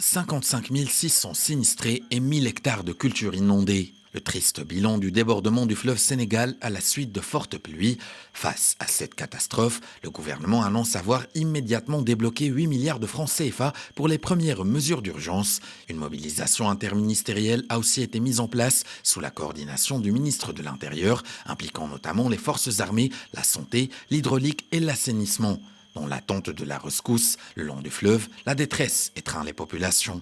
55 600 sinistrés et 1000 hectares de cultures inondées. Le triste bilan du débordement du fleuve Sénégal à la suite de fortes pluies. Face à cette catastrophe, le gouvernement annonce avoir immédiatement débloqué 8 milliards de francs CFA pour les premières mesures d'urgence. Une mobilisation interministérielle a aussi été mise en place sous la coordination du ministre de l'Intérieur, impliquant notamment les forces armées, la santé, l'hydraulique et l'assainissement. Dans l'attente de la rescousse, le long du fleuve, la détresse étreint les populations.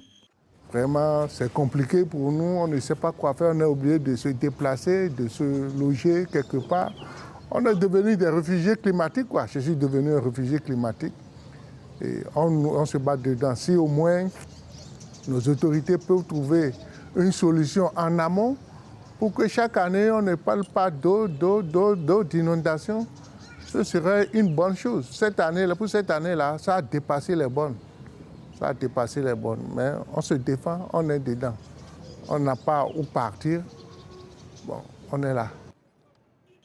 Vraiment, c'est compliqué pour nous, on ne sait pas quoi faire, on est obligé de se déplacer, de se loger quelque part. On est devenu des réfugiés climatiques, quoi. Je suis devenu un réfugié climatique. Et on se bat dedans. Si au moins nos autorités peuvent trouver une solution en amont pour que chaque année, on ne parle pas d'eau, d'inondation, ce serait une bonne chose. Pour cette année-là, ça a dépassé les bornes. Ça a dépassé les bornes, mais on se défend, on est dedans. On n'a pas où partir. Bon, on est là.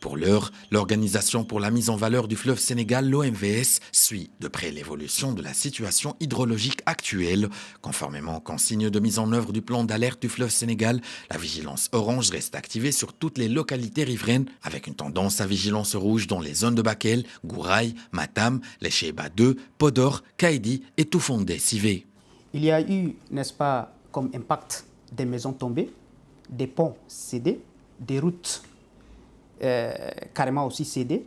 Pour l'heure, l'Organisation pour la mise en valeur du fleuve Sénégal, l'OMVS, suit de près l'évolution de la situation hydrologique actuelle. Conformément aux consignes de mise en œuvre du plan d'alerte du fleuve Sénégal, la vigilance orange reste activée sur toutes les localités riveraines, avec une tendance à vigilance rouge dans les zones de Bakel, Gouraï, Matam, les Cheba 2, Podor, Kaïdi et Toufondé-Sivé. Il y a eu, n'est-ce pas, comme impact des maisons tombées, des ponts cédés, des routes carrément aussi cédés,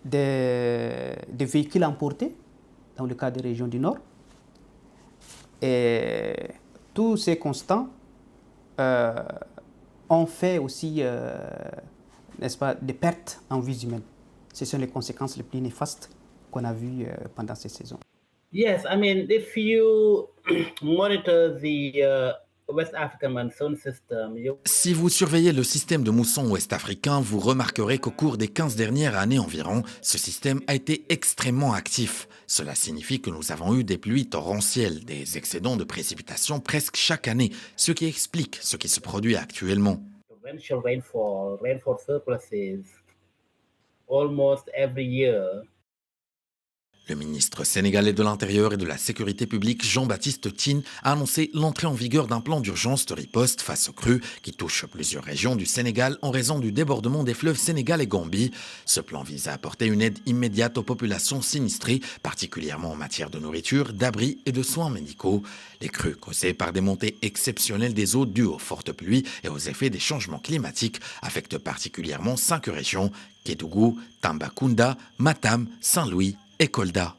des véhicules emportés dans le cas des régions du Nord. Et tous ces constants ont fait aussi, n'est-ce pas, des pertes en vies humaines. Ce sont les conséquences les plus néfastes qu'on a vues pendant ces saisons. Yes, I mean, if you monitor the West African monsoon system, Si vous surveillez le système de mousson ouest-africain, vous remarquerez qu'au cours des 15 dernières années environ, ce système a été extrêmement actif. Cela signifie que nous avons eu des pluies torrentielles, des excédents de précipitations presque chaque année, ce qui explique ce qui se produit actuellement. torrential rainfall surpluses almost every year. Le ministre sénégalais de l'Intérieur et de la Sécurité publique, Jean-Baptiste Tine, a annoncé l'entrée en vigueur d'un plan d'urgence de riposte face aux crues qui touchent plusieurs régions du Sénégal en raison du débordement des fleuves Sénégal et Gambie. Ce plan vise à apporter une aide immédiate aux populations sinistrées, particulièrement en matière de nourriture, d'abri et de soins médicaux. Les crues causées par des montées exceptionnelles des eaux dues aux fortes pluies et aux effets des changements climatiques affectent particulièrement 5 régions: Kédougou, Tambacounda, Matam, Saint-Louis et Kolda.